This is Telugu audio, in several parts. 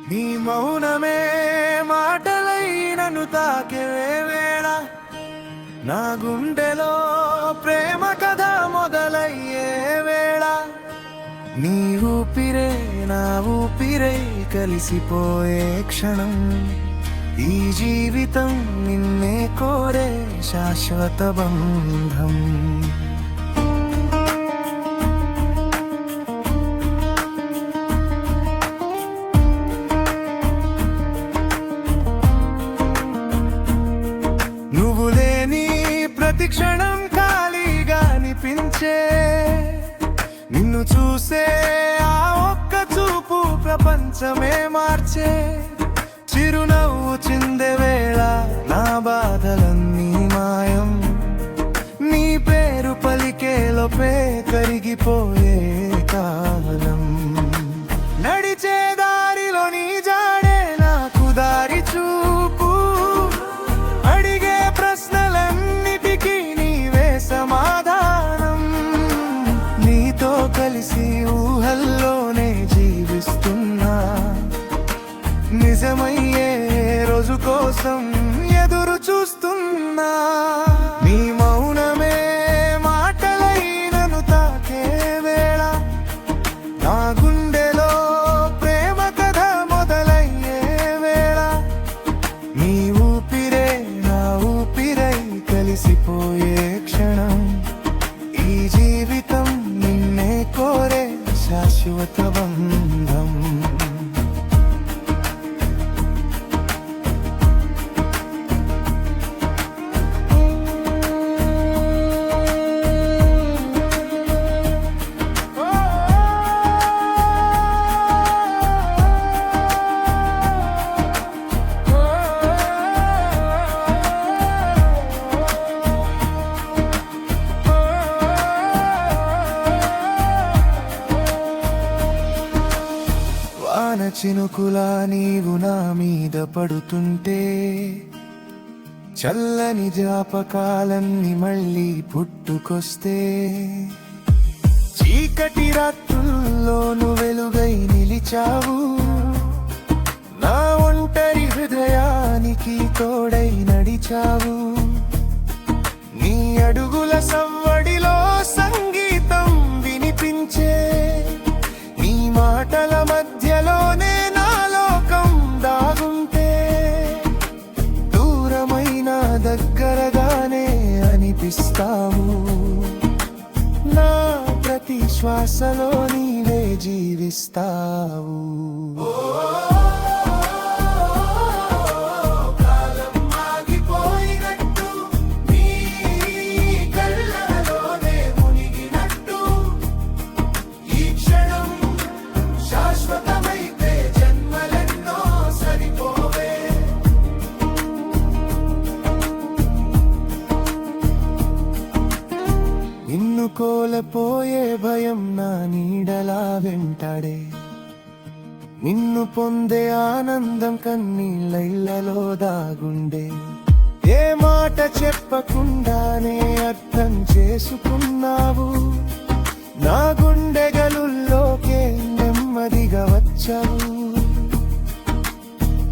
నీ మౌనమే మాటలై నన్ను తాకే వేళ, నా గుండెలో ప్రేమ కథ మొదలయ్యే వేళ, నీ ఊపిరే నా ఊపిరై కలిసిపోయే క్షణం, ఈ జీవితం నిన్నే కోరే శాశ్వత బంధం. నువ్వు లేని ప్రతి క్షణం ఖాళీగా అనిపించే, నిన్ను చూసే ఆ ఒక్క చూపు ప్రపంచమే మార్చే, చిరునవ్వు చిందే వేళ నా బాధలన్నీ మాయం, నీ పేరు పలికే లోపే కరిగిపోయే కాలం, నడిచే దారిలో నీ జాడే నాకు దారి చూపు, అడిగే ప్రశ్నలన్నిటికీ నీవే సమాధానం, నీతో కలిసి ఊహల్లోనే జీవిస్తున్నా, నిజమయ్యే రోజు కోసం ఎదురు చూస్తున్నా. నీ మౌనమే మాటలై నన్ను తాకే వేళ, నా గుండెలో ప్రేమ కథ మొదలయ్యే వేళ, నీ ఊపిరే నా ఊపిరై కలిసిపోయే క్షణం, ఈ జీవితం నిన్నే కోరే శాశ్వత బంధం. వాన చినుకులా నీవు నా మీద పడుతుంటే, చల్లని జ్ఞాపకాలన్నీ మళ్ళీ పుట్టుకొస్తే, చీకటి రాత్రుల్లోను వెలుగై నిలిచావు, నా ఒంటరి హృదయానికి తోడై నడిచావు, నీ అడుగుల సవ్వడిలో సంగీతం వినిపించే, నీ మాటల మధ్యలోనే నా లోకం దాగుంటే, దూరమైన దగ్గరగానే అనిపిస్తావు, నా ప్రతి శ్వాసలో నీవే జీవిస్తావు. నిన్ను కోల్పోయే భయం నా నీడలా వెంటాడే, నిన్ను పొందే ఆనందం కన్నీళ్ళలో దాగుండే, ఏ మాట చెప్పకుండానే అర్థం చేసుకున్నావు, నా గుండె గలుల్లోకే నెమ్మదిగా వచ్చావు,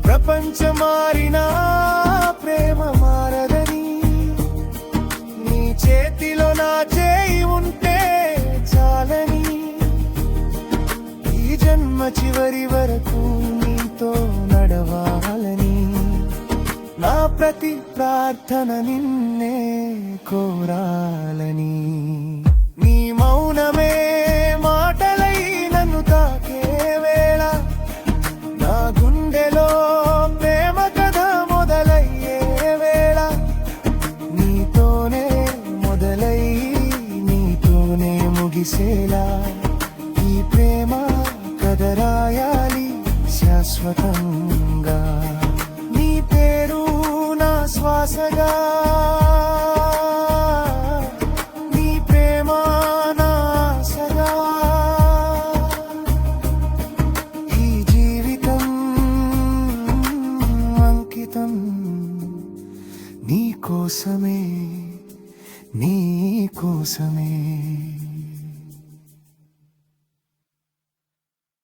ప్రపంచం మారినా ప్రేమ మారదని, నీ చేతిలో నా చేయి ఉంటే చాలని, ఈ జన్మ చివరి వరకు నీతో నడవాలని, నా ప్రతి ప్రార్థన నిన్నే కోరాలని. నీ మౌనమే మాటలై నన్ను తాకే వేళ, నా గుండెలో ప్రేమ కథ మొదలయ్యే వేళ, నీతోనే మొదలై నీతోనే ముగిసేలా, ఈ ప్రేమ కథ రాయాలి శాశ్వతంగా, నీ పేరు నా శ్వాసగా.